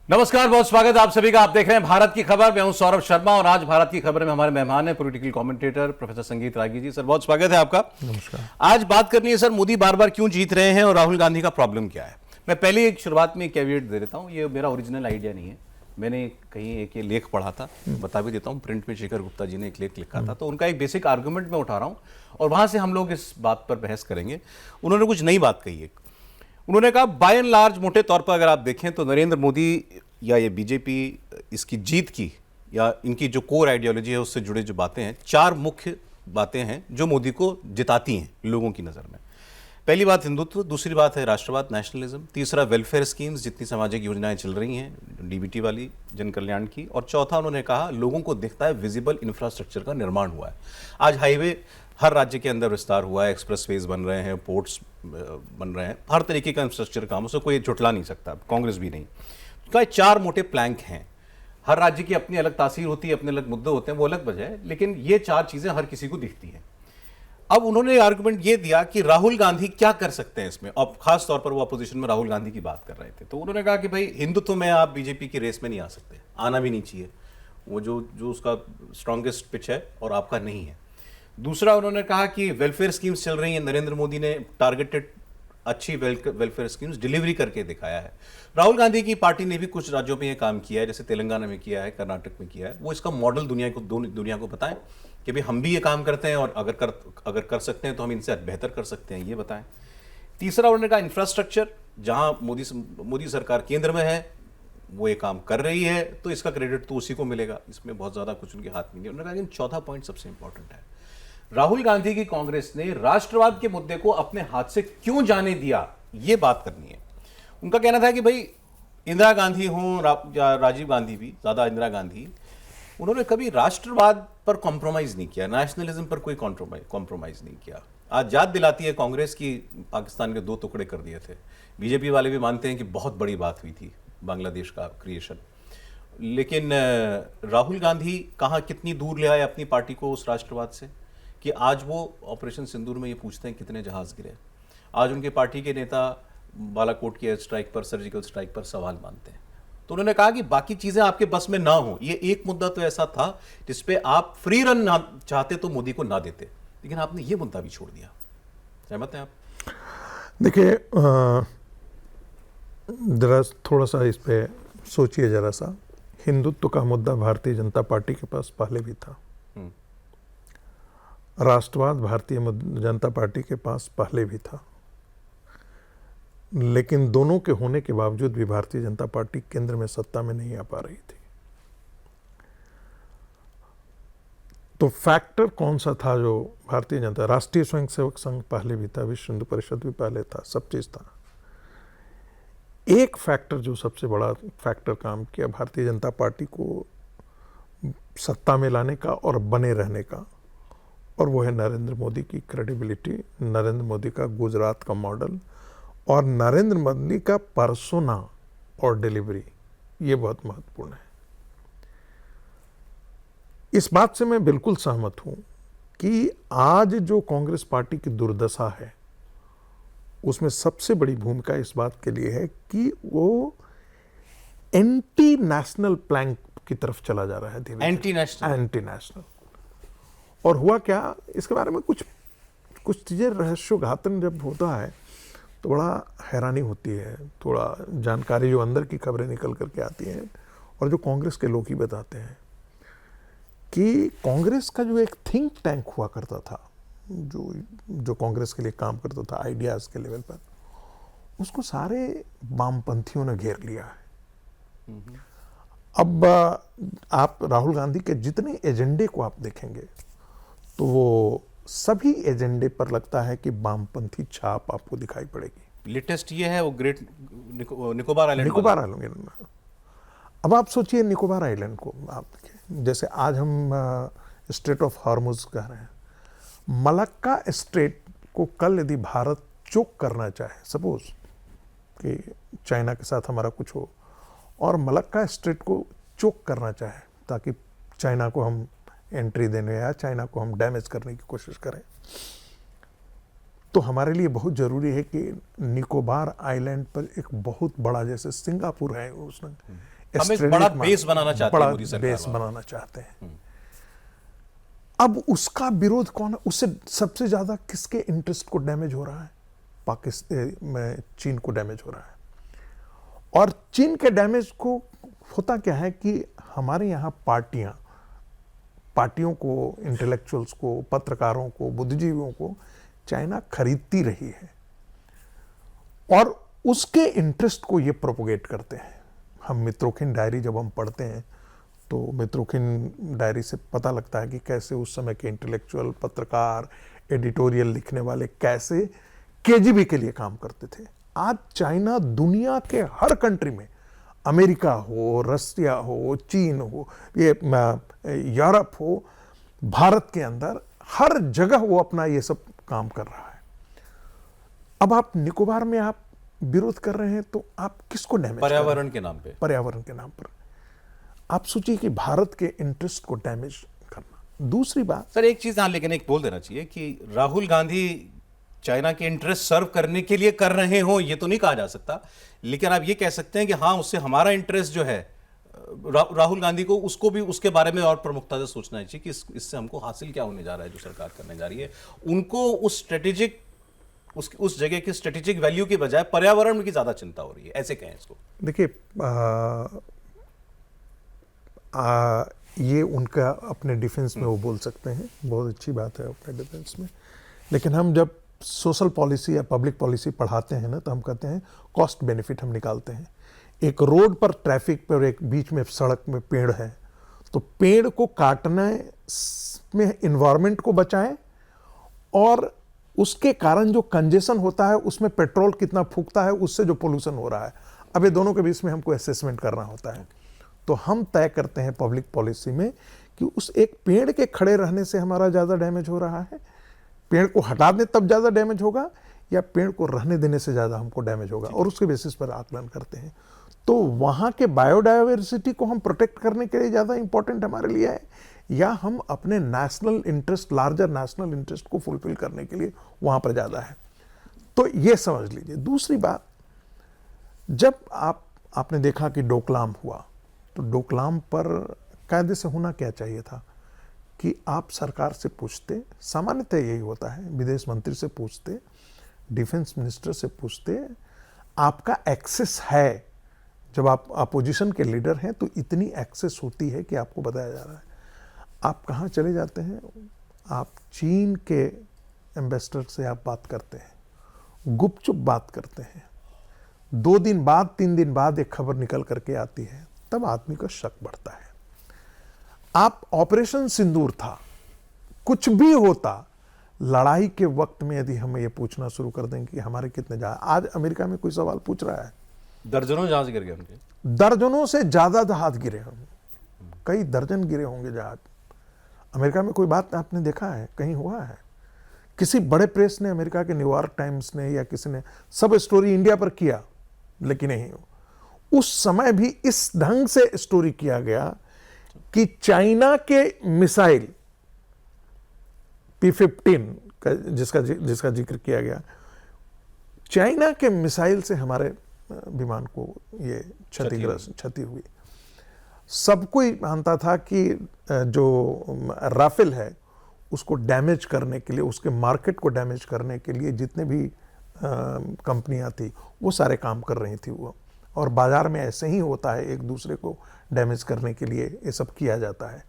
नमस्कार, बहुत स्वागत है आप सभी का। आप देख रहे हैं भारत की खबर। मैं हूं सौरभ शर्मा और आज भारत की खबर में हमारे मेहमान हैं पॉलिटिकल कमेंटेटर प्रोफेसर संगीत रागी जी। सर, बहुत स्वागत है आपका। नमस्कार। आज बात करनी है सर, मोदी बार बार क्यों जीत रहे हैं और राहुल गांधी का प्रॉब्लम क्या है। मैं पहले एक शुरुआत में कैविएट दे देता हूं, ये मेरा ओरिजिनल आइडिया नहीं है। मैंने कहीं एक ये लेख पढ़ा था, बता भी देता हूं, प्रिंट में शेखर गुप्ता जी ने एक लेख लिखा था, तो उनका एक बेसिक आर्गुमेंट मैं उठा रहा हूं और वहां से हम लोग इस बात पर बहस करेंगे। उन्होंने कुछ नई बात कही है। उन्होंने कहा बाय एंड लार्ज, मोटे तौर पर अगर आप देखें तो नरेंद्र मोदी या ये बीजेपी इसकी जीत की या इनकी जो कोर आइडियोलॉजी है उससे जुड़े जो बातें हैं, चार मुख्य बातें हैं जो मोदी को जिताती हैं लोगों की नज़र में। पहली बात हिंदुत्व, दूसरी बात है राष्ट्रवाद, नेशनलिज्म, तीसरा वेलफेयर स्कीम्स, जितनी सामाजिक योजनाएं चल रही हैं डीबीटी वाली, जन कल्याण की, और चौथा उन्होंने कहा लोगों को दिखता है विजिबल इंफ्रास्ट्रक्चर का निर्माण हुआ है। आज हाईवे हर राज्य के अंदर विस्तार हुआ है, एक्सप्रेसवेज बन रहे हैं, पोर्ट्स बन रहे हैं, हर तरीके का इंफ्रास्ट्रक्चर काम, उसे कोई झुठला नहीं सकता, कांग्रेस भी नहीं। तो चार मोटे प्लैंक हैं। हर राज्य की अपनी अलग तासीर होती है, अपने अलग मुद्दे होते हैं, वो अलग वजह है, लेकिन ये चार चीजें हर किसी को दिखती हैं। अब उन्होंने आर्गुमेंट ये दिया कि राहुल गांधी क्या कर सकते हैं इसमें, और खास तौर पर वो अपोजिशन में राहुल गांधी की बात कर रहे थे। तो उन्होंने कहा कि भाई हिंदुत्व में आप बीजेपी की रेस में नहीं आ सकते, आना भी नहीं चाहिए, वो जो उसका स्ट्रांगेस्ट पिच है और आपका नहीं है। दूसरा उन्होंने कहा कि वेलफेयर स्कीम्स चल रही हैं, नरेंद्र मोदी ने टारगेटेड अच्छी वेलफेयर स्कीम्स डिलीवरी करके दिखाया है। राहुल गांधी की पार्टी ने भी कुछ राज्यों में ये काम किया है, जैसे तेलंगाना में किया है, कर्नाटक में किया है। वो इसका मॉडल दुनिया को बताएं कि भाई हम भी ये काम करते हैं और अगर कर सकते हैं तो हम इनसे बेहतर कर सकते हैं, ये बताएं। तीसरा उन्होंने कहा इंफ्रास्ट्रक्चर, जहां मोदी सरकार केंद्र में है वो ये काम कर रही है तो इसका क्रेडिट तो उसी को मिलेगा, इसमें बहुत ज्यादा कुछ उनके हाथ में नहीं। उन्होंने कहा कि चौथा पॉइंट सबसे इंपॉर्टेंट है, राहुल गांधी की कांग्रेस ने राष्ट्रवाद के मुद्दे को अपने हाथ से क्यों जाने दिया, यह बात करनी है। उनका कहना था कि भाई इंदिरा गांधी हो या राजीव गांधी, भी ज्यादा इंदिरा गांधी, उन्होंने कभी राष्ट्रवाद पर कॉम्प्रोमाइज नहीं किया, नेशनलिज्म पर कोई कॉम्प्रोमाइज नहीं किया। आज याद दिलाती है कांग्रेस की पाकिस्तान के दो टुकड़े कर दिए थे। बीजेपी वाले भी मानते हैं कि बहुत बड़ी बात हुई थी बांग्लादेश का क्रिएशन, लेकिन राहुल गांधी कहां कितनी दूर ले आए अपनी पार्टी को उस राष्ट्रवाद से कि आज वो ऑपरेशन सिंदूर में ये पूछते हैं कितने जहाज गिरे। आज उनके पार्टी के नेता बालाकोट की एयर स्ट्राइक पर, सर्जिकल स्ट्राइक पर सवाल मानते हैं। तो उन्होंने कहा कि बाकी चीजें आपके बस में ना हो, ये एक मुद्दा तो ऐसा था जिसपे आप फ्री रन ना चाहते तो मोदी को ना देते, लेकिन आपने ये मुद्दा भी छोड़ दिया। सहमत हैं आप? देखिए, जरा थोड़ा सा इस पे सोचिए जरा सा। हिंदुत्व का मुद्दा भारतीय जनता पार्टी के पास पहले भी था, राष्ट्रवाद भारतीय जनता पार्टी के पास पहले भी था, लेकिन दोनों के होने के बावजूद भी भारतीय जनता पार्टी केंद्र में सत्ता में नहीं आ पा रही थी। तो फैक्टर कौन सा था जो भारतीय जनता, राष्ट्रीय स्वयंसेवक संघ पहले भी था, विश्व हिंदू परिषद भी पहले था, सब चीज था। एक फैक्टर जो सबसे बड़ा फैक्टर काम किया भारतीय जनता पार्टी को सत्ता में लाने का और बने रहने का, और वो है नरेंद्र मोदी की क्रेडिबिलिटी, नरेंद्र मोदी का गुजरात का मॉडल और नरेंद्र मोदी का पर्सोना और डिलीवरी, ये बहुत महत्वपूर्ण है। इस बात से मैं बिल्कुल सहमत हूं कि आज जो कांग्रेस पार्टी की दुर्दशा है उसमें सबसे बड़ी भूमिका इस बात के लिए है कि वो एंटी नेशनल प्लैंक की तरफ चला जा रहा है धीरे धीरे, एंटी नेशनल। और हुआ क्या, इसके बारे में कुछ चीजें रहस्योघातन जब होता है तो बड़ा हैरानी होती है। थोड़ा जानकारी जो अंदर की खबरें निकल करके आती हैं और जो कांग्रेस के लोग ही बताते हैं कि कांग्रेस का जो एक थिंक टैंक हुआ करता था, जो कांग्रेस के लिए काम करता था आइडियाज के लेवल पर, उसको सारे वामपंथियों ने घेर लिया है। अब आप राहुल गांधी के जितने एजेंडे को आप देखेंगे तो वो सभी एजेंडे पर लगता है कि वामपंथी छाप आपको दिखाई पड़ेगी। लेटेस्ट ये है वो ग्रेट निकोबार आइलैंड। अब आप सोचिए निकोबार आइलैंड को आप देखिए, जैसे आज हम स्ट्रेट ऑफ हॉर्मुज कह रहे हैं, मलक्का स्ट्रेट को कल यदि भारत चोक करना चाहे, सपोज कि चाइना के साथ हमारा कुछ हो और मलक्का स्ट्रेट को चोक करना चाहे ताकि चाइना को हम एंट्री देने या चाइना को हम डैमेज करने की कोशिश करें, तो हमारे लिए बहुत ज़रूरी है कि निकोबार आइलैंड पर एक बहुत बड़ा, जैसे सिंगापुर है, उसने हम एक बड़ा बेस बनाना चाहते हैं, मोदी सरकार बेस बनाना चाहते हैं। अब उसका विरोध कौन है? उससे सबसे ज़्यादा किसके इंटरेस्ट को डैमेज हो रहा है? पाकिस्तान में चीन को डैमेज हो रहा है। और चीन के डैमेज को होता क्या है कि हमारे यहाँ पार्टियों को, इंटेलेक्चुअल्स को, पत्रकारों को, बुद्धिजीवियों को चाइना खरीदती रही है और उसके इंटरेस्ट को ये प्रोपोगेट करते हैं। हम मित्रोखिन डायरी जब हम पढ़ते हैं तो मित्रोखिन डायरी से पता लगता है कि कैसे उस समय के इंटेलेक्चुअल, पत्रकार, एडिटोरियल लिखने वाले कैसे केजीबी के लिए काम करते थे। आज चाइना दुनिया के हर कंट्री में, अमेरिका हो, रसिया हो, चीन हो, ये यूरोप हो, भारत के अंदर हर जगह वो अपना ये सब काम कर रहा है। अब आप निकोबार में आप विरोध कर रहे हैं तो आप किसको डैमेज? पर्यावरण के नाम पे, पर्यावरण के नाम पर आप सोचिए कि भारत के इंटरेस्ट को डैमेज करना। दूसरी बात सर एक चीज लेकिन एक बोल देना चाहिए कि राहुल गांधी चाइना के इंटरेस्ट सर्व करने के लिए कर रहे हो, ये तो नहीं कहा जा सकता, लेकिन आप ये कह सकते हैं कि हाँ, उससे हमारा इंटरेस्ट जो है, राहुल गांधी को उसको भी उसके बारे में और प्रमुखता से सोचना चाहिए कि इससे हमको हासिल क्या होने जा रहा है, जो सरकार करने जा रही है। उनको उस स्ट्रेटेजिक, उस जगह की स्ट्रेटेजिक वैल्यू की बजाय पर्यावरण की ज्यादा चिंता हो रही है, ऐसे कहें इसको। देखिए, ये उनका अपने डिफेंस में वो बोल सकते हैं, बहुत अच्छी बात है अपने डिफेंस में। लेकिन हम जब सोशल पॉलिसी या पब्लिक पॉलिसी पढ़ाते हैं ना, तो हम कहते हैं कॉस्ट बेनिफिट हम निकालते हैं। एक रोड पर ट्रैफिक पर एक बीच में सड़क में पेड़ है, तो पेड़ को काटने में इन्वायरमेंट को बचाएं और उसके कारण जो कंजेशन होता है उसमें पेट्रोल कितना फूकता है, उससे जो पोल्यूशन हो रहा है, अब ये दोनों के बीच में हमको असेसमेंट करना होता है। तो हम तय करते हैं पब्लिक पॉलिसी में कि उस एक पेड़ के खड़े रहने से हमारा ज़्यादा डैमेज हो रहा है, पेड़ को हटा दें तब ज़्यादा डैमेज होगा, या पेड़ को रहने देने से ज़्यादा हमको डैमेज होगा, और उसके बेसिस पर आकलन करते हैं। तो वहाँ के बायोडाइवर्सिटी को हम प्रोटेक्ट करने के लिए ज़्यादा इंपॉर्टेंट हमारे लिए है, या हम अपने national interest, larger national interest को फुलफिल करने के लिए वहाँ पर ज़्यादा है। तो ये समझ लीजिए। दूसरी बात, जब आपने देखा कि डोकलाम हुआ, तो डोकलाम पर कायदे से होना क्या चाहिए था कि आप सरकार से पूछते, सामान्यतः यही होता है, विदेश मंत्री से पूछते, डिफेंस मिनिस्टर से पूछते, आपका एक्सेस है। जब आप अपोजिशन के लीडर हैं तो इतनी एक्सेस होती है कि आपको बताया जा रहा है। आप कहाँ चले जाते हैं? आप चीन के एम्बेसडर से आप बात करते हैं, गुपचुप बात करते हैं, 2 दिन बाद 3 दिन बाद एक खबर निकल करके आती है, तब आदमी का शक बढ़ता है। आप ऑपरेशन सिंदूर था, कुछ भी होता, लड़ाई के वक्त में यदि हम ये पूछना शुरू कर देंगे कि हमारे कितने जहाज, आज अमेरिका में कोई सवाल पूछ रहा है, दर्जनों जहाज गिर गए उनके, दर्जनों से ज्यादा जहाज गिरे होंगे, कई दर्जन गिरे होंगे जहाज। अमेरिका में कोई बात आपने देखा है, कहीं हुआ है? किसी बड़े प्रेस ने, अमेरिका के न्यूयॉर्क टाइम्स ने या किसी ने, सब स्टोरी इंडिया पर किया, लेकिन नहीं, उस समय भी इस ढंग से स्टोरी किया गया कि चाइना के मिसाइल P-15 का जिसका जिक्र किया गया, चाइना के मिसाइल से हमारे विमान को ये क्षति हुई। सब कोई मानता था कि जो राफेल है उसको डैमेज करने के लिए, उसके मार्केट को डैमेज करने के लिए जितने भी कंपनियां थी वो सारे काम कर रही थी वो, और बाजार में ऐसे ही होता है, एक दूसरे को डैमेज करने के लिए ये सब किया जाता है,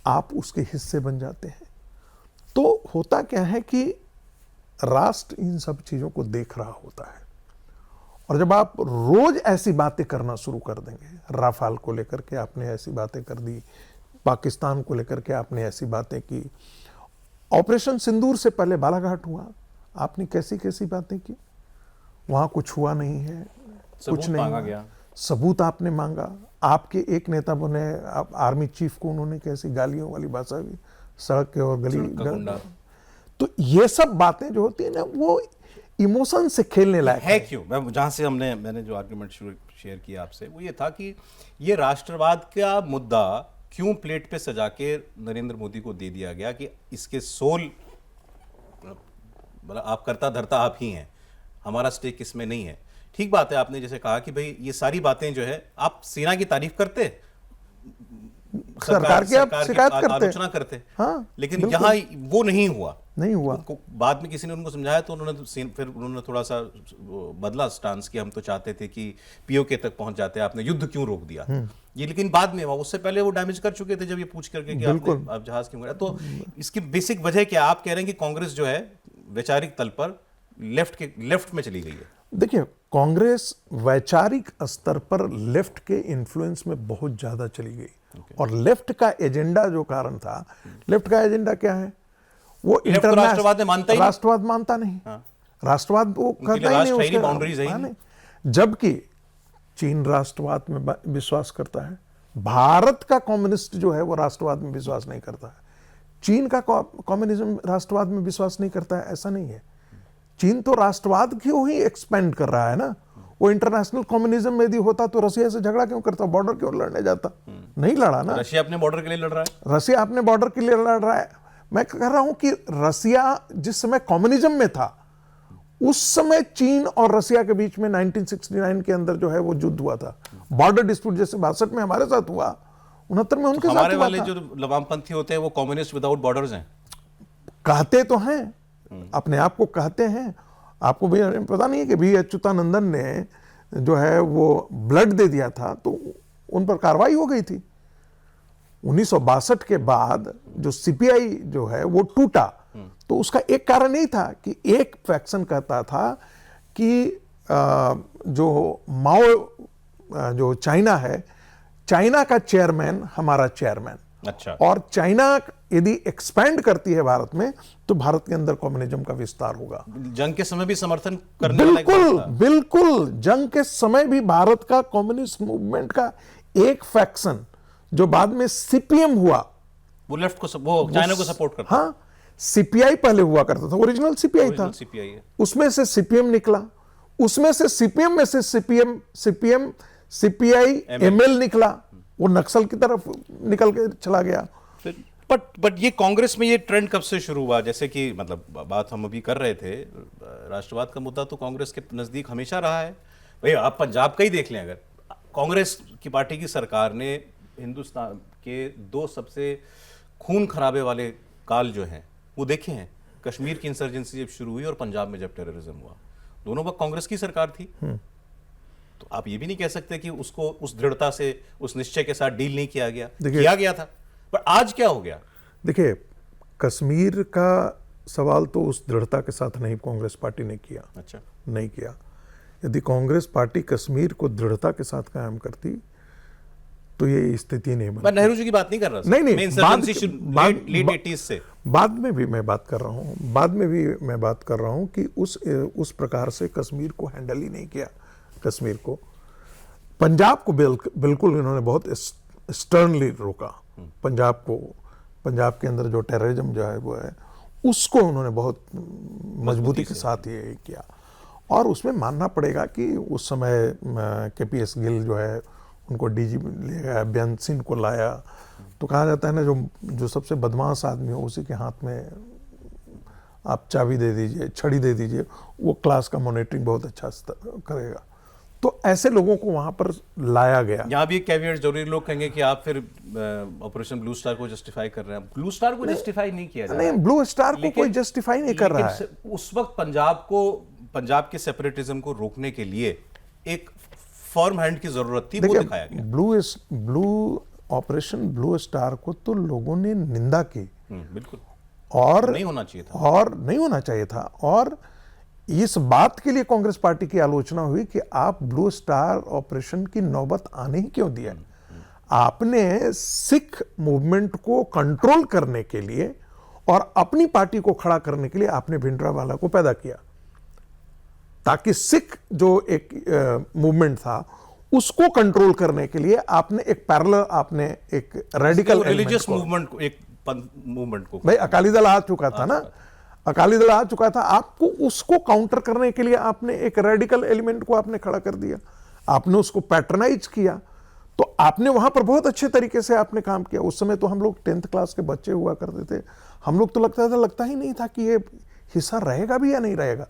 आप उसके हिस्से बन जाते हैं। तो होता क्या है कि राष्ट्र इन सब चीज़ों को देख रहा होता है, और जब आप रोज ऐसी बातें करना शुरू कर देंगे, राफेल को लेकर के आपने ऐसी बातें कर दी, पाकिस्तान को लेकर के आपने ऐसी बातें की, ऑपरेशन सिंदूर से पहले बालाघाट हुआ, आपने कैसी कैसी बातें की, वहां कुछ हुआ नहीं है, कुछ नहीं मांगा गया, सबूत आपने मांगा। आपके एक नेता बने, आर्मी चीफ को उन्होंने कैसी गालियों वाली भाषा भी, सड़क के और गली, तो ये सब बातें जो होती है ना, वो इमोशन से खेलने लायक है। क्यों? मैं जहां से मैंने जो आर्गुमेंट शेयर किया आपसे वो ये था कि ये राष्ट्रवाद का मुद्दा क्यों प्लेट पे सजा के नरेंद्र मोदी को दे दिया गया कि इसके सोल मतलब आप करता धरता आप ही हैं, हमारा स्टेक इसमें नहीं है। ठीक बात है, आपने जैसे कहा कि भाई ये सारी बातें जो है, आप सेना की तारीफ करते, सरकार की आप शिकायत करते, आलोचना करते, हाँ, लेकिन यहाँ वो नहीं हुआ। नहीं हुआ। बाद में किसी ने उनको समझाया तो फिर उन्होंने थोड़ा सा बदला स्टांस कि हम तो चाहते थे कि पीओके तक पहुंच जाते, आपने युद्ध क्यों रोक दिया ये। लेकिन बाद में हुआ, उससे पहले वो डैमेज कर चुके थे जब ये पूछ करके कि आप जहाज क्यों गिरा। तो इसकी बेसिक वजह क्या, आप कह रहे हैं कि कांग्रेस जो है वैचारिक तल पर लेफ्ट में चली गई है? देखिए, कांग्रेस वैचारिक स्तर पर लेफ्ट के इन्फ्लुएंस में बहुत ज्यादा चली गई। और लेफ्ट का एजेंडा जो कारण था, लेफ्ट का एजेंडा क्या है, वो इंटरनेशनल राष्ट्रवाद मानता ही नहीं। राष्ट्रवाद मानता नहीं। राष्ट्रवाद वो कहता ही नहीं, उसके बाउंड्रीज नहीं। जबकि चीन राष्ट्रवाद में विश्वास करता है, भारत का कम्युनिस्ट जो है वो राष्ट्रवाद में विश्वास नहीं करता है। चीन का कम्युनिज्म राष्ट्रवाद में विश्वास नहीं करता है, ऐसा नहीं है। चीन तो राष्ट्रवाद क्यों ही एक्सपेंड कर रहा है ना। वो इंटरनेशनल कम्युनिज्म में यदि होता तो रसिया से झगड़ा क्यों करता, बॉर्डर क्यों लड़ने जाता? नहीं लड़ा ना। रशिया अपने बॉर्डर के लिए लड़ रहा है। रसिया अपने बॉर्डर के लिए लड़ रहा है। मैं कह रहा हूं कि रसिया जिस समय कम्युनिज्म में था, उस समय चीन और रसिया के बीच में 1969 के अंदर जो है वो युद्ध हुआ था। बॉर्डर डिस्प्यूट जैसे 62 में हमारे साथ हुआ, 69 में उनके साथ हुआ। हमारे वाले जो वामपंथी होते हैं वो कम्युनिस्ट विदाउट बॉर्डर्स हैं, कहते तो हैं, अपने आप को कहते हैं। आपको भी पता नहीं है कि भी अच्युतानंदन ने जो है वो ब्लड दे दिया था तो उन पर कार्रवाई हो गई थी। 1962 के बाद जो सीपीआई जो है वो टूटा, तो उसका एक कारण यही था कि एक फैक्शन कहता था कि जो माओ जो चाइना है, चाइना का चेयरमैन हमारा चेयरमैन। अच्छा। और चाइना यदि एक्सपैंड करती है भारत में तो भारत के अंदर कम्युनिज्म का विस्तार होगा। जंग के समय भी समर्थन करने बिल्कुल बिल्कुल, जंग के समय भी भारत का कम्युनिस्ट मूवमेंट का एक फैक्शन जो बाद में सीपीएम हुआ, वो लेफ्ट को वो चाइना को सपोर्ट करता। हाँ, सीपीआई पहले हुआ करता था, ओरिजिनल सीपीआई था, उसमें से सीपीएम निकला, उसमें से सीपीएम में से सीपीआई एमएल निकला, वो नक्सल की तरफ निकल के चला गया। बट ये कांग्रेस में ये ट्रेंड कब से शुरू हुआ? जैसे कि मतलब बात हम अभी कर रहे थे, राष्ट्रवाद का मुद्दा तो कांग्रेस के नजदीक हमेशा रहा है। भाई आप पंजाब का ही देख लें, अगर कांग्रेस की पार्टी की सरकार ने हिंदुस्तान के दो सबसे खून खराबे वाले काल जो हैं वो देखे हैं, कश्मीर की इंसर्जेंसी जब शुरू हुई और पंजाब में जब टेररिज्म हुआ, दोनों वक्त कांग्रेस की सरकार थी। तो आप ये भी नहीं कह सकते कि उसको उस दृढ़ता से, उस निश्चय के साथ डील नहीं किया गया था। पर आज क्या हो गया? देखिए, कश्मीर का सवाल तो उस दृढ़ता के साथ नहीं कांग्रेस पार्टी ने किया। अच्छा, नहीं किया। यदि कांग्रेस पार्टी कश्मीर को दृढ़ता के साथ कायम करती तो ये स्थिति नहीं बनती। मैं नेहरू जी की बात नहीं कर रहा। नहीं, लेट 80s से बाद में भी मैं बात कर रहा हूं कि उस प्रकार से कश्मीर को हैंडल ही नहीं किया। कश्मीर को, पंजाब को बिल्कुल इन्होंने बहुत स्टर्नली रोका। पंजाब के अंदर जो टेररिज्म जो है वो है, उसको उन्होंने बहुत मजबूती के साथ ये किया। और उसमें मानना पड़ेगा कि उस समय केपीएस गिल जो है उनको डीजीपी ले गया, बेअंत सिंह को लाया। तो कहा जाता है ना, जो सबसे बदमाश आदमी हो उसी के हाथ में आप चाबी दे दीजिए, छड़ी दे दीजिए, वो क्लास का मॉनिटरिंग बहुत अच्छा करेगा। तो ऐसे लोगों को वहां पर लाया गया। यहाँ भी एक कैविएट जरूरी, लोग कहेंगे कि आप फिर ऑपरेशन ब्लू स्टार को जस्टिफाई कर रहे हैं। ब्लू स्टार को जस्टिफाई नहीं किया जा रहा है। नहीं, ब्लू स्टार को कोई जस्टिफाई नहीं कर रहा है। उस वक्त पंजाब के सेपरेटिज्म को रोकने के लिए एक फर्म हैंड की जरूरत थी, वो दिखाया गया। ऑपरेशन ब्लू स्टार को तो लोगों ने निंदा की, बिल्कुल, और नहीं होना चाहिए था। और इस बात के लिए कांग्रेस पार्टी की आलोचना हुई कि आप ब्लू स्टार ऑपरेशन की नौबत आने ही क्यों दिया। आपने सिख मूवमेंट को कंट्रोल करने के लिए और अपनी पार्टी को खड़ा करने के लिए आपने भिंडरावाला को पैदा किया, ताकि सिख जो एक मूवमेंट था उसको कंट्रोल करने के लिए आपने एक पैरेलल, आपने एक रेडिकल रिलीजियस मूवमेंट को भाई, अकाली दल आ चुका था ना, अकाली दल आ चुका था, आपको उसको काउंटर करने के लिए आपने एक रेडिकल एलिमेंट को आपने खड़ा कर दिया, आपने उसको पैटर्नाइज किया। तो आपने वहां पर बहुत अच्छे तरीके से आपने काम किया। उस समय तो हम लोग 10th क्लास के बच्चे हुआ करते थे, हम लोग तो लगता ही नहीं था कि ये हिस्सा रहेगा भी या नहीं रहेगा।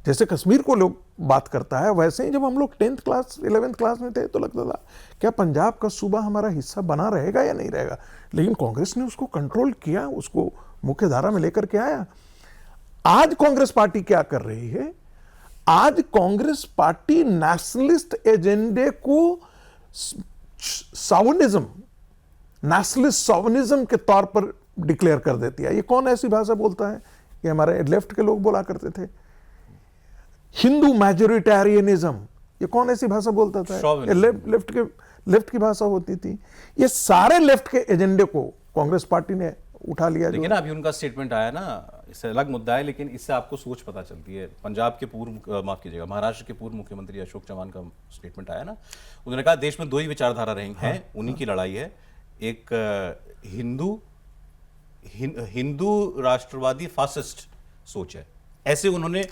जैसे कश्मीर को लोग बात करता है, वैसे ही जब हम लोग 10th क्लास 11th क्लास में थे तो लगता था क्या पंजाब का सूबा हमारा हिस्सा बना रहेगा या नहीं रहेगा। लेकिन कांग्रेस ने उसको कंट्रोल किया, उसको मुख्य धारा में लेकर के आया। आज कांग्रेस पार्टी क्या कर रही है, आज कांग्रेस पार्टी नेशनलिस्ट एजेंडे को सावनिज्म, नेशनलिस्ट सावनिज्म के तौर पर डिक्लेयर कर देती है। ये कौन ऐसी भाषा बोलता है? ये हमारे लेफ्ट के लोग बोला करते थे। हिंदू मैजोरिटेरियनिज्म, ये कौन ऐसी भाषा बोलता था? ये लेफ्ट की भाषा होती थी। ये सारे लेफ्ट के एजेंडे को कांग्रेस पार्टी ने उठा लिया। लेकिन अभी उनका स्टेटमेंट आया ना, इससे अलग मुद्दा है, लेकिन इससे आपको सोच पता चलती है। पंजाब के पूर्व, माफ कीजिएगा, महाराष्ट्र के पूर्व मुख्यमंत्री अशोक चौहान का स्टेटमेंट आया ना, उन्होंने कहा देश में दो ही विचारधारा रही हैं, उन्हीं की लड़ाई है। एक हिंदू राष्ट्रवादी फासिस्ट सोच है, ऐसे उन्होंने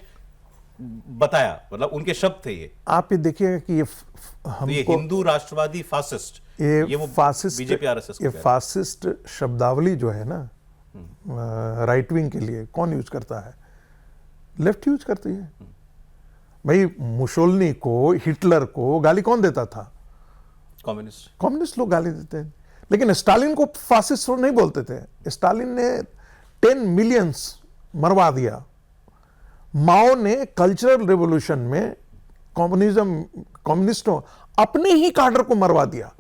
बताया, मतलब उनके शब्द थे ये। आप ये देखिएगा कि ये हिंदू राष्ट्रवादी फासिस्ट, ये वो फासिस्ट, बीजेपी आरएसएस, ये फासिस्ट शब्दावली जो है ना राइट विंग के लिए कौन यूज करता है? लेफ्ट यूज करती है। भाई मुसोलिनी को, हिटलर को गाली कौन देता था? कम्युनिस्ट लोग गाली देते हैं। लेकिन स्टालिन को फासिस्ट नहीं बोलते थे। स्टालिन ने 10 मिलियंस मरवा दिया। माओ ने कल्चरल रिवॉल्यूशन में कम्युनिस्टों अपने ही काडर को मरवा दिया,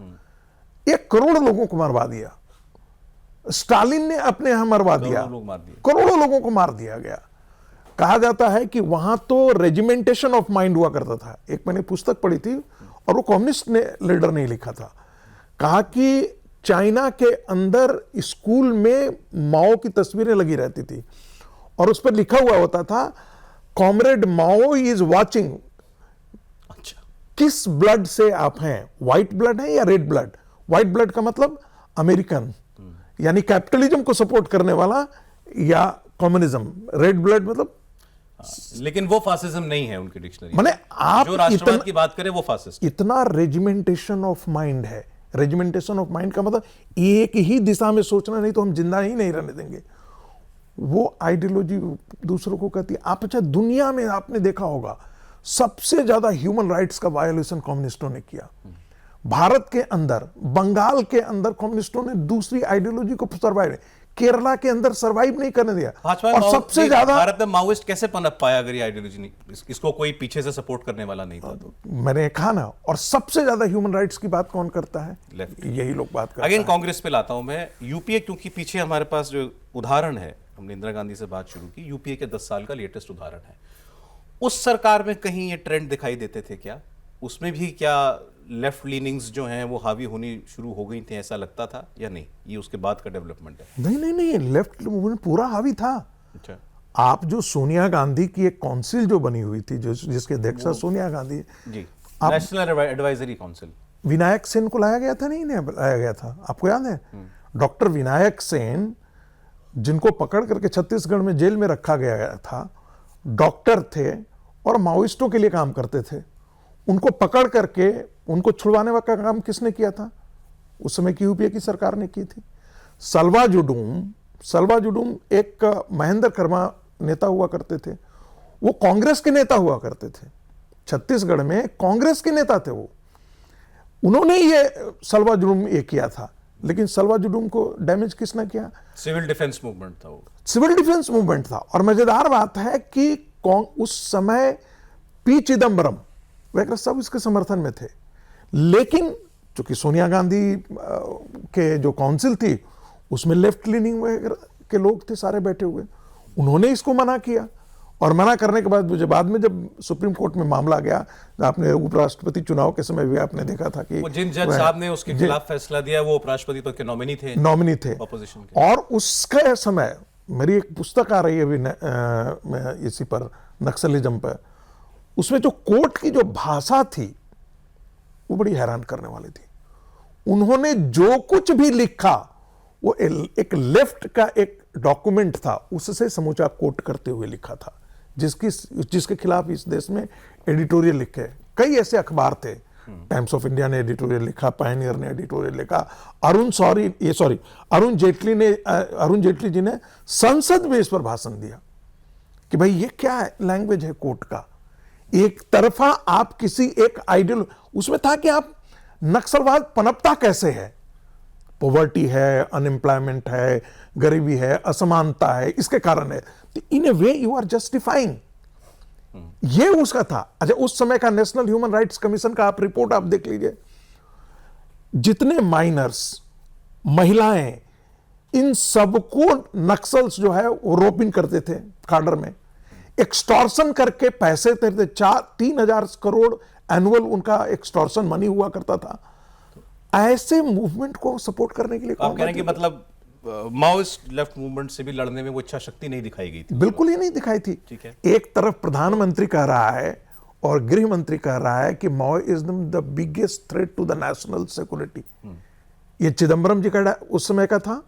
1 करोड़ लोगों को मरवा दिया। स्टालिन ने अपने यहां मरवा दिया, करोड़ों लोगों को मार दिया गया। कहा जाता है कि वहां तो रेजिमेंटेशन ऑफ माइंड हुआ करता था। एक मैंने पुस्तक पढ़ी थी और वो कम्युनिस्ट ने लीडर नहीं लिखा था। कहा कि चाइना के अंदर स्कूल में माओ की तस्वीरें लगी रहती थी और उस पर लिखा हुआ होता था कॉमरेड माओ इज वॉचिंग। अच्छा, किस ब्लड से आप हैं? व्हाइट ब्लड है या रेड ब्लड? व्हाइट ब्लड का मतलब अमेरिकन, यानी कैपिटलिज्म को सपोर्ट करने वाला, या कम्युनिज्म। रेड ब्लड मतलब, लेकिन वो फासिज्म नहीं है उनकी डिक्शनरी। माने आप जो राष्ट्रवाद की बात करें वो फासिस्ट। इतना रेजिमेंटेशन ऑफ माइंड है। रेजिमेंटेशन ऑफ माइंड का मतलब एक ही दिशा में सोचना, नहीं तो हम जिंदा ही नहीं रहने देंगे। वो आइडियोलॉजी दूसरों को कहती है। आप अच्छा, दुनिया में आपने देखा होगा सबसे ज्यादा ह्यूमन राइट्स का वायोलेशन कम्युनिस्टों ने किया। भारत के अंदर, बंगाल के अंदर कम्युनिस्टों ने दूसरी आइडियोलॉजी को सर्वाइव, केरला के अंदर सर्वाइव नहीं करने दिया। और सबसे ज्यादा भारत में माओइस्ट कैसे पनप पाया अगर ये आइडियोलॉजी नहीं, इसको कोई पीछे से सपोर्ट करने वाला नहीं था तो। मैंने कहा ना, और सबसे ज्यादा ह्यूमन राइट्स की बात कौन करता है? लेफ्ट। यही लोग बात करते हैं। अगेन कांग्रेस पे लाता हूं मैं। यूपीए, क्योंकि पीछे हमारे पास जो उदाहरण है, हमने इंदिरा गांधी से बात शुरू की, यूपीए के 10 साल का लेटेस्ट उदाहरण है। उस सरकार में कहीं ये ट्रेंड दिखाई देते थे क्या? उसमें भी क्या लेफ्ट लीनिंग्स जो हैं वो हावी होनी शुरू हो गई थी, ऐसा लगता था या नहीं? ये उसके बाद का डेवलपमेंट है। नहीं, लेफ्ट मूवमेंट पूरा हावी था। अच्छा, आप जो सोनिया गांधी की एक काउंसिल जो बनी हुई थी, जो जिसके अध्यक्षा Sonia Gandhi ji, national advisory council, Vinayak Sen को लाया गया था, नहीं लाया गया था? आपको याद है? डॉक्टर विनायक सेन, जिनको पकड़ करके छत्तीसगढ़ में जेल में रखा गया था, डॉक्टर थे और माओइस्टों के लिए काम करते थे। उनको पकड़ करके उनको छुड़वाने का काम किसने किया था? उस समय की यूपीए की सरकार ने की थी। सल्वा जुडूम एक महेंद्र कर्मा नेता हुआ करते थे। वो कांग्रेस के नेता हुआ करते थे, छत्तीसगढ़ में कांग्रेस के नेता थे वो। उन्होंने ये सल्वा जुडूम ये किया था, लेकिन सल्वा जुडूम को डैमेज किसने किया? सिविल डिफेंस मूवमेंट था वो। सिविल डिफेंस मूवमेंट था। और मजेदार बात है कि उस समय पी चिदम्बरम वगैरह सब इसके समर्थन में थे। लेकिन चूंकि सोनिया गांधी के जो काउंसिल थी उसमें लेफ्ट लीनिंग वगैरह के लोग थे सारे बैठे हुए, उन्होंने इसको मना किया। और मना करने के बाद मुझे बाद में जब सुप्रीम कोर्ट में मामला गया, आपने उपराष्ट्रपति चुनाव के समय भी आपने देखा था कि जिन जज साहब ने उसके खिलाफ फैसला दिया वो उपराष्ट्रपति पद के नॉमिनी थे ऑपोजिशन के। और उसके समय मेरी एक पुस्तक आ रही है अभी इसी पर, नक्सलिज्म पर। उसमें जो कोर्ट की जो भाषा थी वो बड़ी हैरान करने वाली थी। उन्होंने जो कुछ भी लिखा वो एक लेफ्ट का एक डॉक्यूमेंट था, उससे समूचा कोट करते हुए लिखा था, जिसके खिलाफ इस देश में एडिटोरियल लिखे। कई ऐसे अखबार थे, टाइम्स ऑफ इंडिया ने एडिटोरियल लिखा, पायनियर ने एडिटोरियल लिखा, अरुण जेटली जी ने संसद में इस पर भाषण दिया। कि भाई ये क्या लैंग्वेज है कोर्ट का। एक तरफा आप किसी एक आइडियल, उसमें था कि आप नक्सलवाद पनपता कैसे है, पॉवर्टी है, अनएम्प्लॉयमेंट है, गरीबी है, असमानता है, इसके कारण है। तो इन ए वे यू आर जस्टिफाइंग, ये उसका था। अच्छा, उस समय का नेशनल ह्यूमन राइट्स कमीशन का आप रिपोर्ट आप देख लीजिए, जितने माइनर्स, महिलाएं, इन सबको नक्सल्स जो है वो रोपिंग करते थे काडर में, एक्सटॉर्शन करके पैसे देते थे। 3,000 करोड़ एनुअल उनका एक्सटॉर्शन मनी हुआ करता था। ऐसे मूवमेंट को सपोर्ट करने के लिए आप कह रहे हैं कि मतलब माओइस्ट लेफ्ट मूवमेंट से भी लड़ने में वो इच्छा शक्ति नहीं दिखाई गई थी? बिल्कुल ही नहीं दिखाई थी। ठीक है। एक तरफ प्रधानमंत्री कह रहा है और गृह मंत्री कह रहा है कि Maoism the biggest threat to the national security. ये चिदंबरम जी का उस समय का था,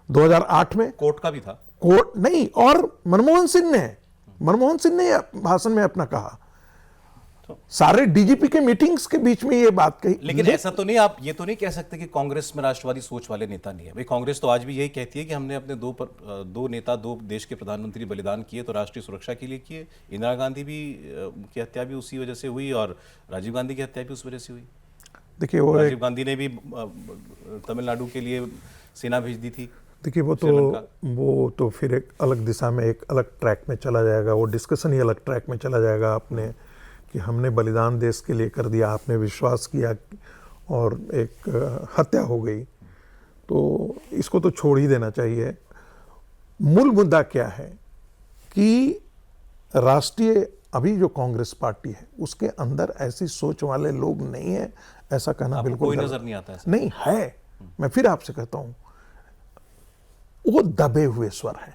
2008 में। कोर्ट का भी था। कोर्ट नहीं, और मनमोहन सिंह ने भाषण में अपना कहा, सारे डीजीपी के मीटिंग्स के बीच में ये बात कही। लेकिन ऐसा तो नहीं, आप ये तो नहीं कह सकते कि कांग्रेस में राष्ट्रवादी सोच वाले नेता नहीं है। भाई कांग्रेस तो आज भी यही कहती है कि हमने अपने दो नेता, दो देश के प्रधानमंत्री बलिदान किए तो राष्ट्रीय सुरक्षा के लिए किए। इंदिरा गांधी भी की हत्या भी उसी वजह से हुई और राजीव गांधी की हत्या भी उस वजह से हुई। देखिए, वो राजीव गांधी ने भी तमिलनाडु के लिए सेना भेज दी थी। देखिए, वो तो फिर एक अलग दिशा में, एक अलग ट्रैक में चला जाएगा, वो डिस्कशन ही अलग ट्रैक में चला जाएगा। आपने कि हमने बलिदान देश के लिए कर दिया, आपने विश्वास किया और एक हत्या हो गई, तो इसको तो छोड़ ही देना चाहिए। मूल मुद्दा क्या है कि राष्ट्रीय अभी जो कांग्रेस पार्टी है उसके अंदर ऐसी सोच वाले लोग नहीं है, ऐसा कहना बिल्कुल कोई नजर नहीं आता है। नहीं है। मैं फिर आपसे कहता हूं, वो दबे हुए स्वर है।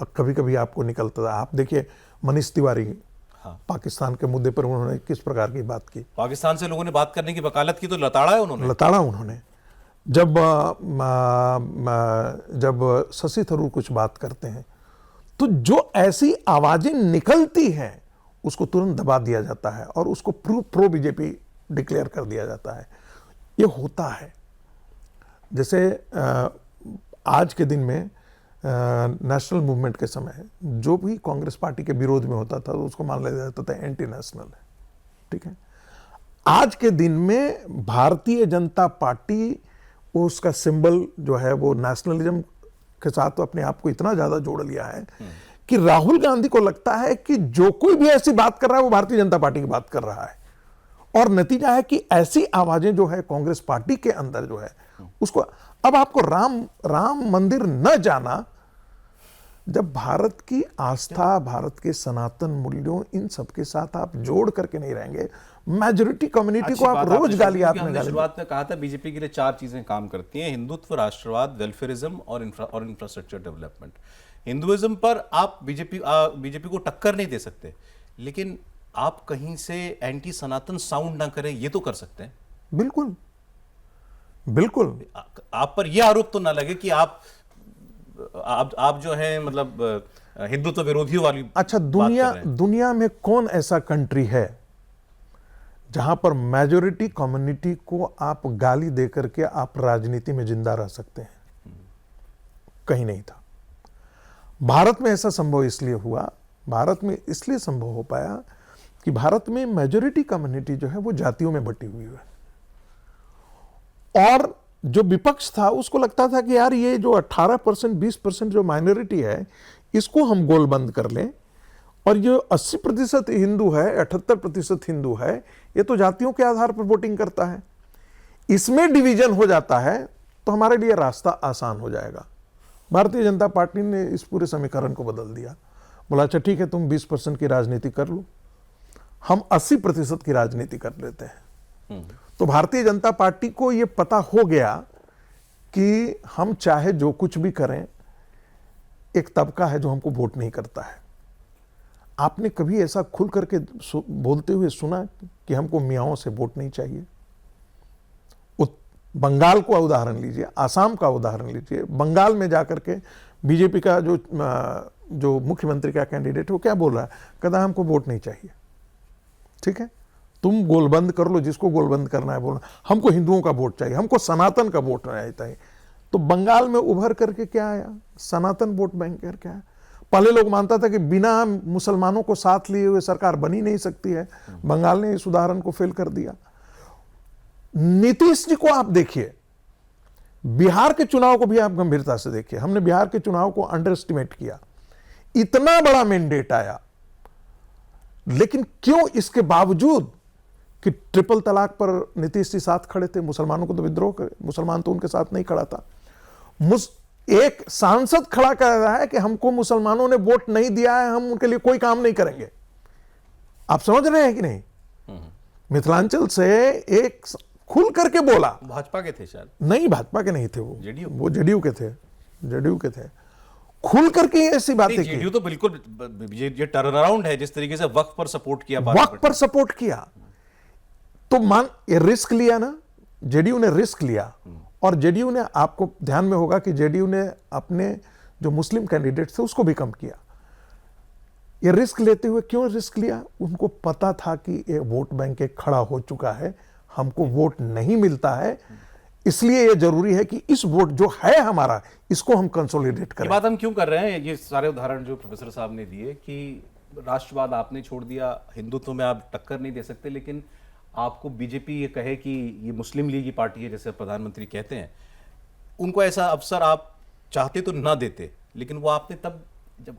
अब कभी कभी आपको निकलता था। आप देखिए मनीष तिवारी, हाँ। पाकिस्तान के मुद्दे पर उन्होंने किस प्रकार की बात की। पाकिस्तान से लोगों ने बात करने की वकालत की तो लताड़ा है उन्होंने। जब शशि थरूर कुछ बात करते हैं तो जो ऐसी आवाजें निकलती हैं उसको तुरंत दबा दिया जाता है और उसको प्रो बीजेपी डिक्लेयर कर दिया जाता है। ये होता है। जैसे आज के दिन में नेशनल मूवमेंट के समय जो भी कांग्रेस पार्टी के विरोध में होता था तो उसको मान लिया जाता था एंटी नेशनल है। ठीक है। आज के दिन में भारतीय जनता पार्टी उसका सिंबल जो है वो नेशनलिज्म के साथ तो अपने आप को इतना ज्यादा जोड़ लिया है कि राहुल गांधी को लगता है कि जो कोई भी ऐसी बात कर रहा है वो भारतीय जनता पार्टी की बात कर रहा है। और नतीजा है कि ऐसी आवाजें जो है कांग्रेस पार्टी के अंदर जो है उसको, अब आपको राम मंदिर न जाना, जब भारत की आस्था, भारत के सनातन मूल्यों, इन सब के साथ आप जोड़ करके नहीं रहेंगे, मेजॉरिटी कम्युनिटी को आप रोज गाली शुरुआत में कहा था बीजेपी के लिए 4 चीजें काम करती हैं: हिंदुत्व, राष्ट्रवाद, वेलफेयरिज्म और इंफ्रास्ट्रक्चर डेवलपमेंट। हिंदुइज्म पर आप बीजेपी को टक्कर नहीं दे सकते, लेकिन आप कहीं से एंटी सनातन साउंड ना करें ये तो कर सकते हैं। बिल्कुल बिल्कुल। आप पर यह आरोप तो ना लगे कि आप जो है मतलब हिंदुत्व विरोधियों वाली। अच्छा, दुनिया में कौन ऐसा कंट्री है जहां पर मेजॉरिटी कम्युनिटी को आप गाली देकर के आप राजनीति में जिंदा रह सकते हैं? कहीं नहीं था। भारत में ऐसा संभव इसलिए हुआ, भारत में इसलिए संभव हो पाया कि भारत में मेजॉरिटी कम्युनिटी जो है वो जातियों में बटी हुई है और जो विपक्ष था उसको लगता था कि यार ये जो 18% 20% जो माइनॉरिटी है इसको हम गोलबंद कर लें और ये 80% हिंदू है, 78% हिंदू है, ये तो जातियों के आधार पर वोटिंग करता है, इसमें डिवीजन हो जाता है तो हमारे लिए रास्ता आसान हो जाएगा। भारतीय जनता पार्टी ने इस पूरे समीकरण को बदल दिया। बोला अच्छा ठीक है, तुम 20% की राजनीति कर लो, हम 80% की राजनीति कर लेते हैं। तो भारतीय जनता पार्टी को यह पता हो गया कि हम चाहे जो कुछ भी करें, एक तबका है जो हमको वोट नहीं करता है। आपने कभी ऐसा खुल करके बोलते हुए सुना कि हमको मियाओं से वोट नहीं चाहिए? बंगाल को उदाहरण लीजिए, आसाम का उदाहरण लीजिए। बंगाल में जाकर के बीजेपी का जो मुख्यमंत्री का कैंडिडेट है वो क्या बोल रहा है? कहता है हमको वोट नहीं चाहिए। ठीक है, तुम गोलबंद कर लो, जिसको गोलबंद करना है बोलना, हमको हिंदुओं का वोट चाहिए, हमको सनातन का वोट चाहिए। तो बंगाल में उभर करके क्या आया? सनातन वोट बैंक करके आया। पहले लोग मानता था कि बिना मुसलमानों को साथ लिए हुए सरकार बनी नहीं सकती है। बंगाल ने इस उदाहरण को फेल कर दिया। नीतीश जी को आप देखिए, बिहार के चुनाव को भी आप गंभीरता से देखिए। हमने बिहार के चुनाव को अंडर एस्टिमेट किया, इतना बड़ा मैंडेट आया, लेकिन क्यों इसके बावजूद कि ट्रिपल तलाक पर नीतीश जी साथ खड़े थे, मुसलमानों को तो विद्रोह करे, मुसलमान तो उनके साथ नहीं खड़ा था। एक सांसद खड़ा कर रहा है कि हमको मुसलमानों ने वोट नहीं दिया है, हम उनके लिए कोई काम नहीं करेंगे। आप समझ रहे हैं कि नहीं? मिथिलांचल से एक खुल करके बोला। भाजपा के थे शायद? नहीं, भाजपा के नहीं थे, वो जेडीयू, वो जेडीयू के थे, जेडीयू के थे। खुल करके ऐसी बातें की। जेडीयू तो बिल्कुल ये टर्न अराउंड है, जिस तरीके से वक्फ पर सपोर्ट किया, वक्फ पर सपोर्ट किया, तो ये रिस्क लिया ना, जेडीयू ने रिस्क लिया। और जेडीयू ने, आपको ध्यान में होगा कि जेडीयू ने अपने जो मुस्लिम कैंडिडेट थे उसको भी कम किया। ये रिस्क लेते हुए क्यों रिस्क लिया? उनको पता था कि ये वोट बैंक एक खड़ा हो चुका है, हमको वोट नहीं मिलता है, इसलिए ये जरूरी है कि इस वोट जो है हमारा, इसको हम कंसोलिडेट करें। ये बात हम क्यों कर रहे हैं? ये सारे उदाहरण जो प्रोफेसर साहब ने दिए कि राष्ट्रवाद आपने छोड़ दिया, हिंदुत्व में आप टक्कर नहीं दे सकते, लेकिन आपको बीजेपी ये कहे कि ये मुस्लिम लीग की पार्टी है, जैसे प्रधानमंत्री कहते हैं, उनको ऐसा अवसर आप चाहते तो ना देते, लेकिन वो आपने तब जब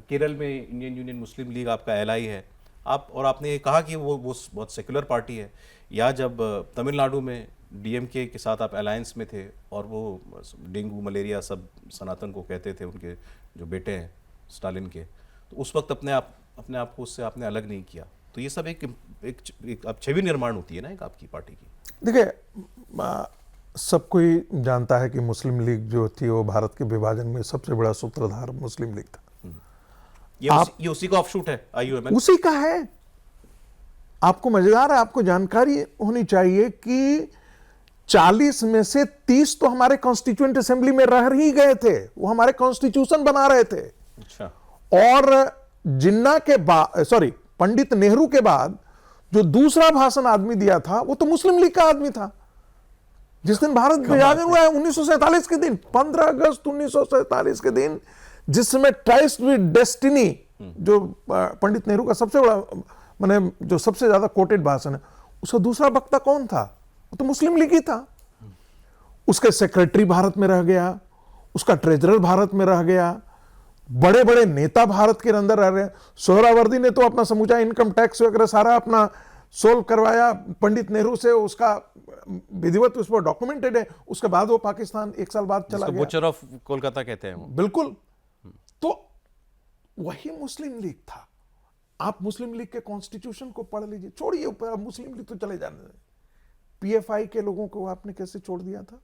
केरल में इंडियन यूनियन मुस्लिम लीग आपका एलआई है, आपने ये कहा कि वो बहुत सेक्युलर पार्टी है, या जब तमिलनाडु में डीएमके के साथ आप अलायंस में थे और वो डेंगू मलेरिया सब सनातन को कहते थे, उनके जो बेटे हैं स्टालिन के, तो उस वक्त अपने आप को उससे आपने अलग नहीं किया। तो ये सब एक अब छवि निर्माण होती है ना एक आपकी पार्टी की। देखिए, सब कोई जानता है कि मुस्लिम लीग जो थी वो भारत के विभाजन में सबसे बड़ा सूत्रधार मुस्लिम लीग था। ये उसी का ऑफशूट है आईयूएमएल, उसी का है। आपको मजेदार है, आपको जानकारी होनी चाहिए कि 40 में से 30 तो हमारे कॉन्स्टिट्यूएंट असेंबली में रह ही गए थे, वो हमारे कॉन्स्टिट्यूशन बना रहे थे। अच्छा। और जिन्ना के बाद, सॉरी, पंडित नेहरू के बाद जो दूसरा भाषण आदमी दिया था वो तो मुस्लिम लीग का आदमी था। जिस दिन भारत विभाजन हुआ है 1947 के दिन, 15 अगस्त 1947 के दिन, जिस समय ट्राइस्ट विद डेस्टिनी, जो पंडित नेहरू का सबसे बड़ा, माने जो सबसे ज्यादा कोटेड भाषण है, उसका दूसरा वक्ता कौन था? वो तो मुस्लिम लीग ही था। उसके सेक्रेटरी भारत में रह गया, उसका ट्रेजरर भारत में रह गया, बड़े बड़े नेता भारत के अंदर रह रहे हैं। सोहरावर्दी ने तो अपना समूचा इनकम टैक्स वगैरह सारा अपना सोल्व करवाया पंडित नेहरू से, उसका विधिवत उस पर डॉक्यूमेंटेड है। उसके बाद वो पाकिस्तान 1 साल बाद चला गया, बुचर ऑफ कोलकाता कहते हैं वो। बिल्कुल। तो वही मुस्लिम लीग था। आप मुस्लिम लीग के कॉन्स्टिट्यूशन को पढ़ लीजिए, छोड़िए ऊपर, मुस्लिम लीग तो चले जाने दें। पीएफआई के लोगों को आपने कैसे छोड़ दिया था?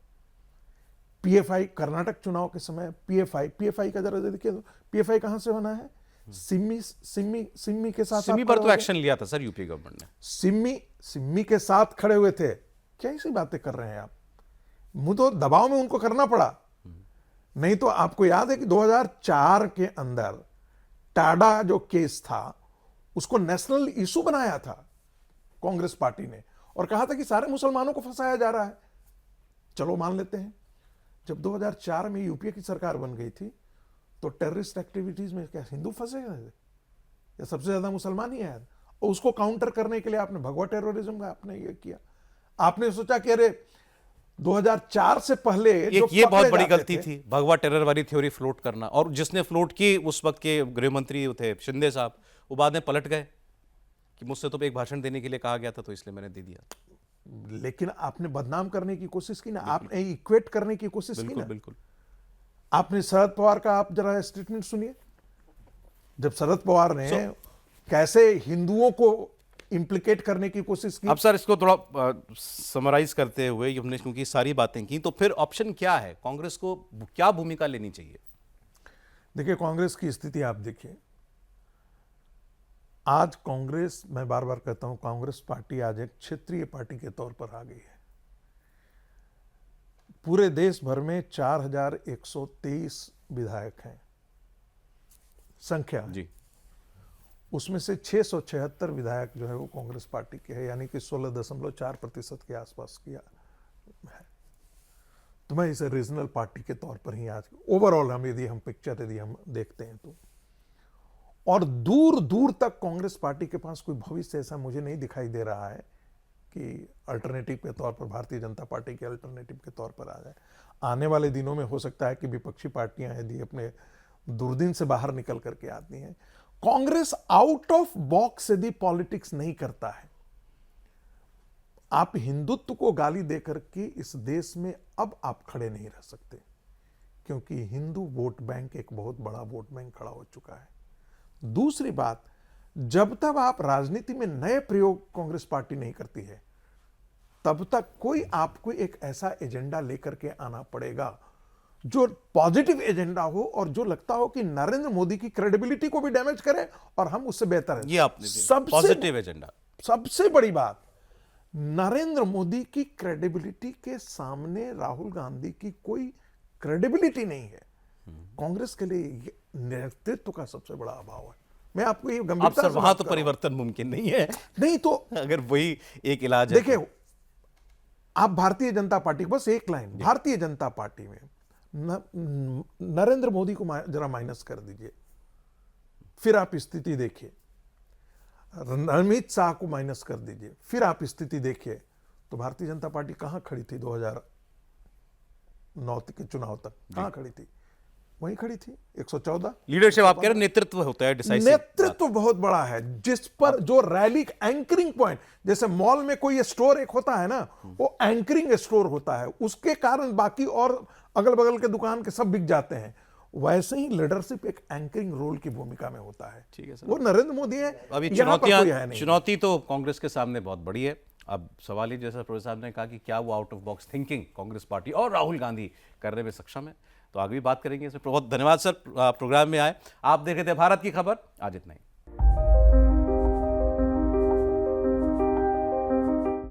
पीएफआई कर्नाटक चुनाव के समय पीएफआई का जरा देखिए, तो पीएफआई कहां से बना है? सिम्मी के साथ। सिम्मी पर तो एक्शन लिया था सर यूपी गवर्नमेंट ने। सिम्मी के साथ खड़े हुए थे। क्या ऐसी बातें कर रहे हैं आप? मुंह तो दबाव में उनको करना पड़ा। नहीं तो आपको याद है कि 2004 के अंदर टाडा जो केस था उसको नेशनल इशू बनाया था कांग्रेस पार्टी ने, और कहा था कि सारे मुसलमानों को फंसाया जा रहा है। चलो मान लेते हैं, जब 2004 में यूपीए की सरकार बन गई थी तो टेररिस्ट एक्टिविटीज में क्या हिंदू फंसे गए थे या सबसे ज्यादा मुसलमान ही आए? और उसको काउंटर करने के लिए आपने भगवा टेररिज्म का आपने ये किया। आपने सोचा कि अरे 2004 से पहले ये बहुत बड़ी गलती थी, भगवा टेरर वाली थ्योरी फ्लोट करना। और जिसने फ्लोट की उस वक्त के गृह मंत्री थे शिंदे साहब, वो बाद में पलट गए कि मुझसे तो एक भाषण देने के लिए कहा गया था तो इसलिए मैंने दे दिया। लेकिन आपने बदनाम करने की कोशिश की ना, आपने इक्वेट करने की कोशिश की ना। बिल्कुल। आपने शरद पवार का आप जरा स्टेटमेंट सुनिए, जब शरद पवार ने कैसे हिंदुओं को इंप्लीकेट करने की कोशिश की। अब सर इसको थोड़ा समराइज करते हुए, हमने क्योंकि सारी बातें की, तो फिर ऑप्शन क्या है? कांग्रेस को क्या भूमिका लेनी चाहिए? देखिए, कांग्रेस की स्थिति आप देखिए आज। कांग्रेस, मैं बार बार कहता हूं, कांग्रेस पार्टी आज एक क्षेत्रीय पार्टी के तौर पर आ गई है। पूरे देश भर में 4123 विधायक हैं संख्या जी, उसमें से 676 विधायक जो है वो कांग्रेस पार्टी के हैं, यानी कि 16.4% के आसपास किया है। तो मैं इसे रीजनल पार्टी के तौर पर ही आज ओवरऑल हम पिक्चर यदि हम देखते हैं तो, और दूर दूर तक कांग्रेस पार्टी के पास कोई भविष्य ऐसा मुझे नहीं दिखाई दे रहा है कि अल्टरनेटिव के तौर पर भारतीय जनता पार्टी के अल्टरनेटिव के तौर पर आ जाए। आने वाले दिनों में हो सकता है कि विपक्षी पार्टियां यदि अपने दुर्दिन से बाहर निकल करके आती हैं, कांग्रेस आउट ऑफ बॉक्स यदि पॉलिटिक्स नहीं करता है, आप हिंदुत्व को गाली देकर के इस देश में अब आप खड़े नहीं रह सकते, क्योंकि हिंदू वोट बैंक एक बहुत बड़ा वोट बैंक खड़ा हो चुका है। दूसरी बात, जब तक आप राजनीति में नए प्रयोग कांग्रेस पार्टी नहीं करती है, तब तक कोई आपको एक ऐसा एजेंडा लेकर के आना पड़ेगा जो पॉजिटिव एजेंडा हो और जो लगता हो कि नरेंद्र मोदी की क्रेडिबिलिटी को भी डैमेज करे और हम उससे बेहतर है। ये आपने पॉजिटिव एजेंडा। सबसे बड़ी बात, नरेंद्र मोदी की क्रेडिबिलिटी के सामने राहुल गांधी की कोई क्रेडिबिलिटी नहीं है। कांग्रेस के लिए नेतृत्व का सबसे बड़ा अभाव है। मैं आपको ये गंभीरता से वहां तो परिवर्तन मुमकिन नहीं है। नहीं तो अगर वही एक इलाज है। देखिए, आप भारतीय जनता पार्टी, बस एक लाइन, भारतीय जनता पार्टी में नरेंद्र मोदी को जरा माइनस कर दीजिए, फिर आप स्थिति देखिए। अमित शाह को माइनस कर दीजिए, फिर आप स्थिति देखिए, तो भारतीय जनता पार्टी कहां खड़ी थी 2009 के चुनाव तक? कहां खड़ी थी? वहीं खड़ी थी 114। लीडरशिप आप कह रहे हैं, नेतृत्व होता है डिसाइसिव। नेतृत्व बहुत बड़ा है, जिस पर जो रैली एंकरिंग पॉइंट, जैसे मॉल में कोई स्टोर एक होता है ना, वो एंकरिंग स्टोर होता है, उसके कारण बाकी और अगल बगल के दुकान के सब बिक जाते हैं। वैसे ही लीडरशिप एक एंकरिंग रोल की भूमिका में होता है। ठीक है सर, वो नरेंद्र मोदी है। अभी चुनौती तो कांग्रेस के सामने बहुत बड़ी है। अब सवाल ही, जैसा प्रोफेसर साहब ने कहा, कि क्या वो out of box thinking Congress party और राहुल गांधी करने में सक्षम है। तो आगे भी बात करेंगे। बहुत धन्यवाद सर, प्रोग्राम में आए। आप देख रहे थे भारत की खबर, आज इतना ही।